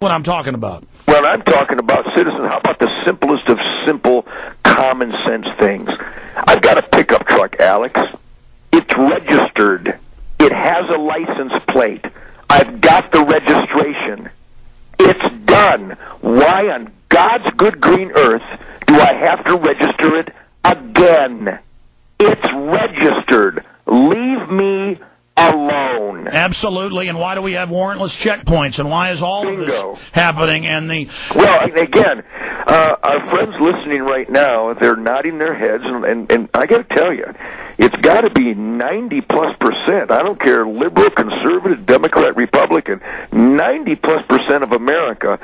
what I'm talking about. Well, I'm talking about citizens. How about the simplest of simple, common sense things? I've got a pickup truck, Alex. It's registered. It has a license plate. I've got the registration. It's done. Why on God's good green earth do I have to register it again? It's registered. Leave me alone. Absolutely. And why do we have warrantless checkpoints? And why is all of this happening? And well, again, our friends listening right now, they're nodding their heads, and I got to tell you, it's got to be 90+%. I don't care, liberal, conservative, Democrat, Republican, 90+% of America,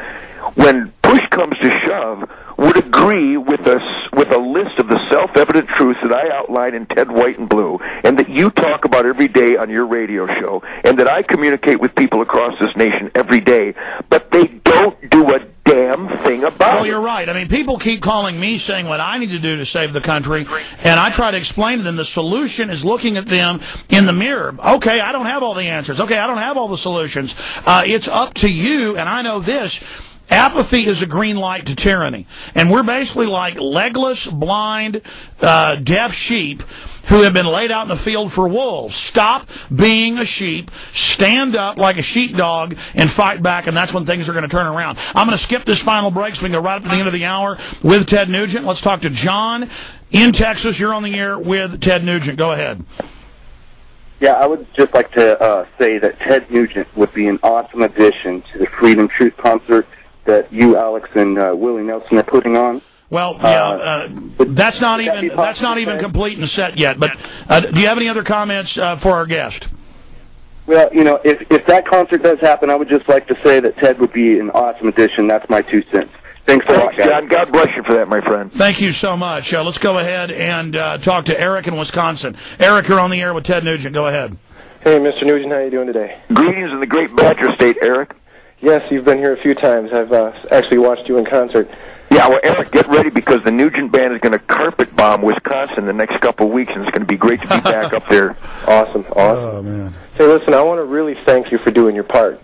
when push comes to shove, would agree with a list of the self-evident truths that I outline in Ted White and Blue, and that you talk about every day on your radio show, and that I communicate with people across this nation every day, but they don't do a damn thing about it. Well, you're right. I mean, people keep calling me saying what I need to do to save the country, and I try to explain to them the solution is looking at them in the mirror. Okay, I don't have all the answers. Okay, I don't have all the solutions. It's up to you, and I know this. Apathy is a green light to tyranny. And we're basically like legless, blind, deaf sheep who have been laid out in the field for wolves. Stop being a sheep, stand up like a sheepdog, and fight back, and that's when things are going to turn around. I'm going to skip this final break so we can go right up to the end of the hour with Ted Nugent. Let's talk to John in Texas. You're on the air with Ted Nugent. Go ahead. Yeah, I would just like to say that Ted Nugent would be an awesome addition to the Freedom Truth concert that you, Alex, and Willie Nelson are putting on. Well, yeah, that's not even complete and set yet. But do you have any other comments for our guest? Well, you know, if that concert does happen, I would just like to say that Ted would be an awesome addition. That's my 2 cents. Thanks a lot, guys. John. God bless you for that, my friend. Thank you so much. Let's go ahead and talk to Eric in Wisconsin. Eric, you're on the air with Ted Nugent. Go ahead. Hey, Mr. Nugent, how are you doing today? Greetings in the great Badger State, Eric. Yes, you've been here a few times. I've actually watched you in concert. Yeah, well, Eric, get ready because the Nugent Band is going to carpet bomb Wisconsin the next couple of weeks, and it's going to be great to be back up there. Awesome. Oh, man. Hey, listen, I want to really thank you for doing your part.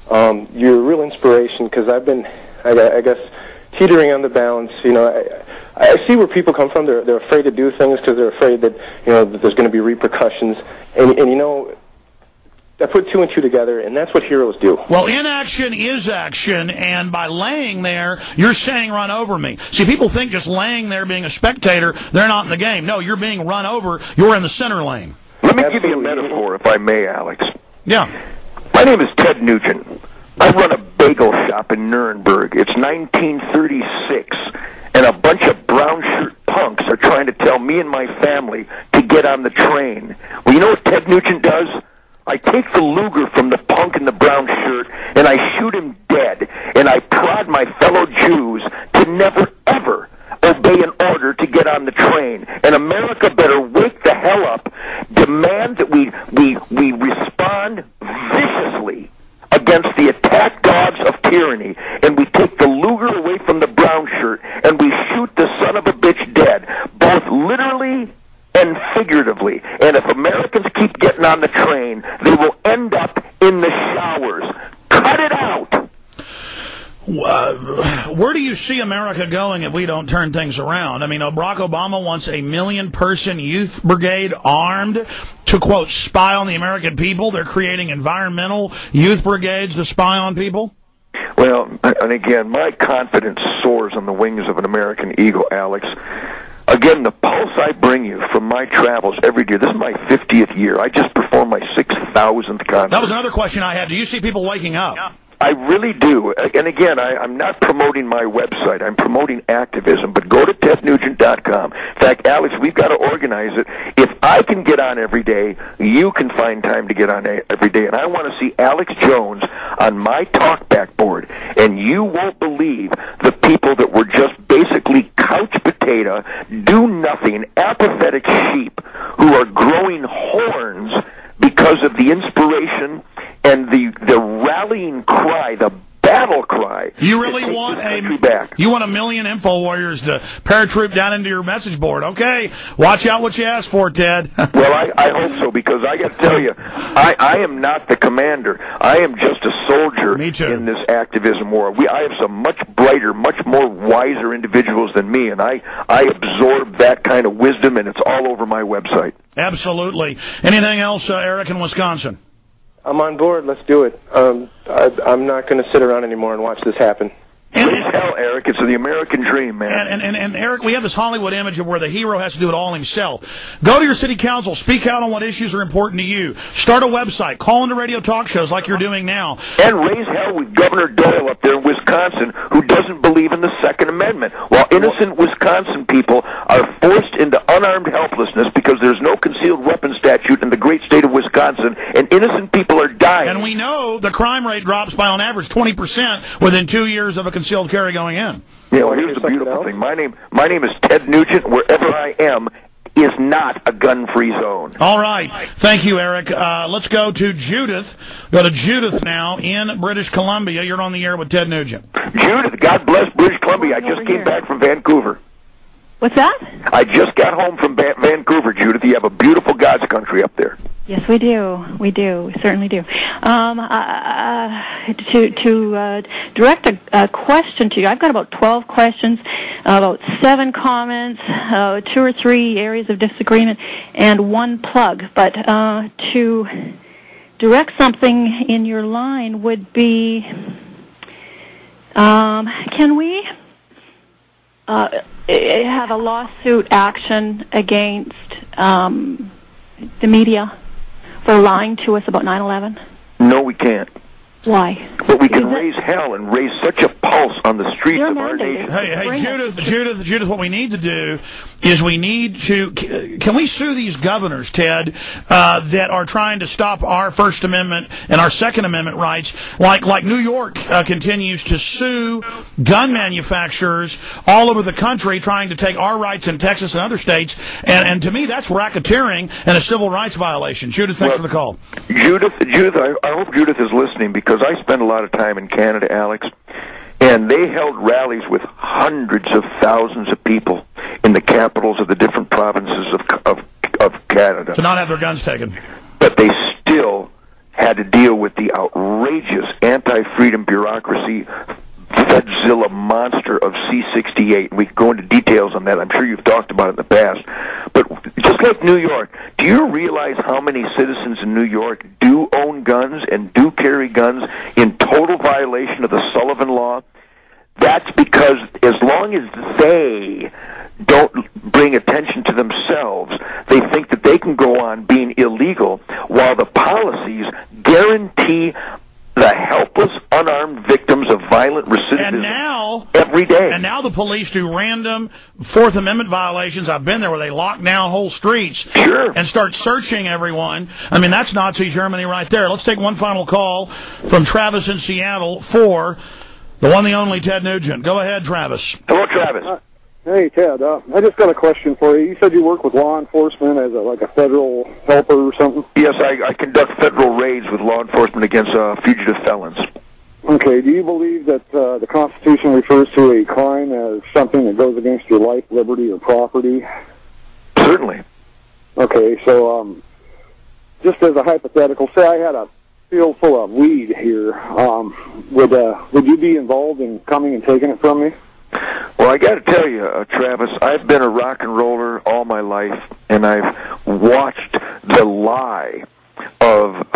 You're a real inspiration because I've been, I guess, teetering on the balance. You know, I see where people come from. They're afraid to do things because they're afraid that, you know, that there's going to be repercussions. And you know, I put 2 and 2 together, and that's what heroes do. Well, inaction is action, and by laying there, you're saying run over me. See, people think just laying there being a spectator, they're not in the game. No, you're being run over. You're in the center lane. Let me give you a metaphor, if I may, Alex. Yeah. My name is Ted Nugent. I run a bagel shop in Nuremberg. It's 1936, and a bunch of brown shirt punks are trying to tell me and my family to get on the train. Well, you know what Ted Nugent does? I take the Luger from the punk in the brown shirt, and I shoot him dead, and I prod my fellow Jews to never, ever obey an order to get on the train. And America better wake the hell up, demand that we respond viciously against the attack dogs of tyranny, and we take the Luger away from the brown shirt, and we shoot the son of a bitch dead, both literally and figuratively. And if Americans keep getting on the train, they will end up in the showers. Cut it out! Where do you see America going if we don't turn things around? I mean, Barack Obama wants a 1 million-person youth brigade armed to, quote, spy on the American people. They're creating environmental youth brigades to spy on people. Well, and again, my confidence soars on the wings of an American eagle, Alex. Again, the pulse I bring you from my travels every year. This is my 50th year. I just performed my 6,000th concert. That was another question I had. Do you see people waking up? Yeah. I really do. And again, I'm not promoting my website. I'm promoting activism. But go to TedNugent.com. In fact, Alex, we've got to organize it. If I can get on every day, you can find time to get on every day. And I want to see Alex Jones on my talkback board. And you won't believe the people that were just basically couch potato, do nothing, apathetic sheep who are growing horns because of the inspiration and the rallying cry, the battle cry. You really want you want 1 million info warriors to paratroop down into your message board. Okay, watch out what you ask for, Ted. Well, I hope so, because I got to tell you, I am not the commander. I am just a soldier in this activism war. I have some much brighter, much more wiser individuals than me, and I absorb that kind of wisdom, and it's all over my website. Absolutely. Anything else, Eric, in Wisconsin? I'm on board. Let's do it. I'm not going to sit around anymore and watch this happen. Raise hell, Eric. It's the American dream, man. And Eric, we have this Hollywood image of where the hero has to do it all himself. Go to your city council. Speak out on what issues are important to you. Start a website. Call into radio talk shows like you're doing now. And raise hell with Governor Doyle up there in Wisconsin, who doesn't believe in the Second Amendment, while innocent Wisconsin people are forced into unarmed helplessness because there's no concealed weapons statute in the great state of Wisconsin, and innocent people are dying. And we know the crime rate drops by, on average, 20% within 2 years of a concealed carry going in. Yeah, well, here's the beautiful thing. My name is Ted Nugent. Wherever I am is not a gun-free zone. All right. Thank you, Eric. Let's go to Judith. Go to Judith now in British Columbia. You're on the air with Ted Nugent. Judith, God bless British Columbia. I just came back from Vancouver. What's that? I just got home from Vancouver, Judith. You have a beautiful God's country up there. Yes, we do. We do. We certainly do. To direct a question to you, I've got about 12 questions, about 7 comments, 2 or 3 areas of disagreement, and 1 plug. But to direct something in your line would be, can we have a lawsuit action against the media for lying to us about 9/11? No, we can't. Why? But we can raise hell and raise such a pulse on the streets of our nation. Hey, Judith, what we need to do is we need to, can we sue these governors, Ted, that are trying to stop our First Amendment and our Second Amendment rights, like New York continues to sue gun manufacturers all over the country trying to take our rights in Texas and other states, and to me that's racketeering and a civil rights violation. Judith, thanks for the call. Judith, I hope Judith is listening, because I spend a lot of time in Canada, Alex, and they held rallies with hundreds of thousands of people in the capitals of the different provinces of Canada. To not have their guns taken. But they still had to deal with the outrageous anti-freedom bureaucracy Fedzilla monster of C-68. We can go into details on that. I'm sure you've talked about it in the past. But just like New York, do you realize how many citizens in New York do own guns and do carry guns in total violation of the Sullivan Law? That's because as long as they don't bring attention to themselves, they think that they can go on being illegal while the policies guarantee the helpless, unarmed victims of violent recidivism every day. And now the police do random Fourth Amendment violations. I've been there where they lock down whole streets and start searching everyone. I mean, that's Nazi Germany right there. Let's take one final call from Travis in Seattle for the one, the only Ted Nugent. Go ahead, Travis. Hello, Travis. Hey, Ted. I just got a question for you. You said you work with law enforcement as a federal helper or something? Yes, I conduct federal raids with law enforcement against fugitive felons. Okay. Do you believe that the Constitution refers to a crime as something that goes against your life, liberty, or property? Certainly. Okay. So, just as a hypothetical, say I had a field full of weed here. Would you be involved in coming and taking it from me? Well, I got to tell you, Travis, I've been a rock and roller all my life, and I've watched the lie of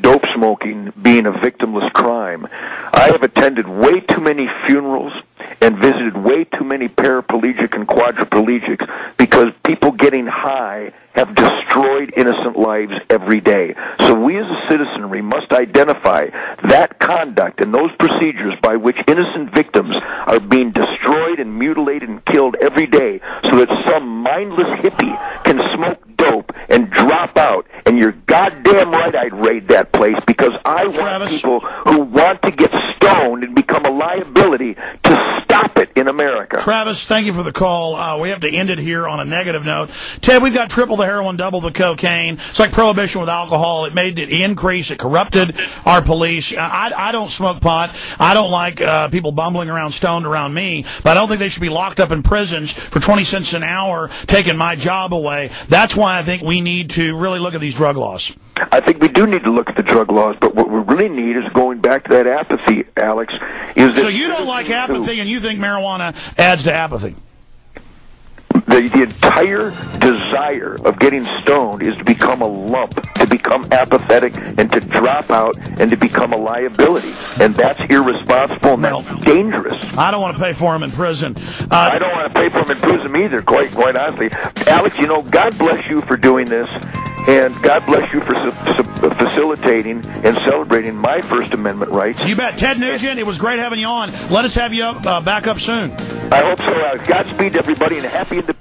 dope smoking being a victimless crime. I have attended way too many funerals and visited way too many paraplegic and quadriplegics because people getting high have destroyed innocent lives every day. So we as a citizenry must identify that conduct and those procedures by which innocent victims are being destroyed and mutilated and killed every day so that some mindless hippie can smoke dope and drop out. And you're goddamn right I'd raid that place because I want people who want to get stoned and become a liability to stop it in America. America. Travis, thank you for the call. We have to end it here on a negative note. Ted, we've got triple the heroin, double the cocaine. It's like prohibition with alcohol. It made it increase. It corrupted our police. I don't smoke pot. I don't like people bumbling around stoned around me, but I don't think they should be locked up in prisons for 20 cents an hour, taking my job away. That's why I think we need to really look at these drug laws. I think we do need to look at the drug laws, but what we really need is going back to that apathy, Alex. So you don't like apathy, and you think marijuana adds to apathy? The entire desire of getting stoned is to become a lump, to become apathetic, and to drop out, and to become a liability. And that's irresponsible, and that's dangerous. I don't want to pay for him in prison. I don't want to pay for him in prison either, quite honestly. Alex, God bless you for doing this. And God bless you for facilitating and celebrating my First Amendment rights. You bet. Ted Nugent, it was great having you on. Let us have you back up soon. I hope so. Godspeed to everybody, and happy Independence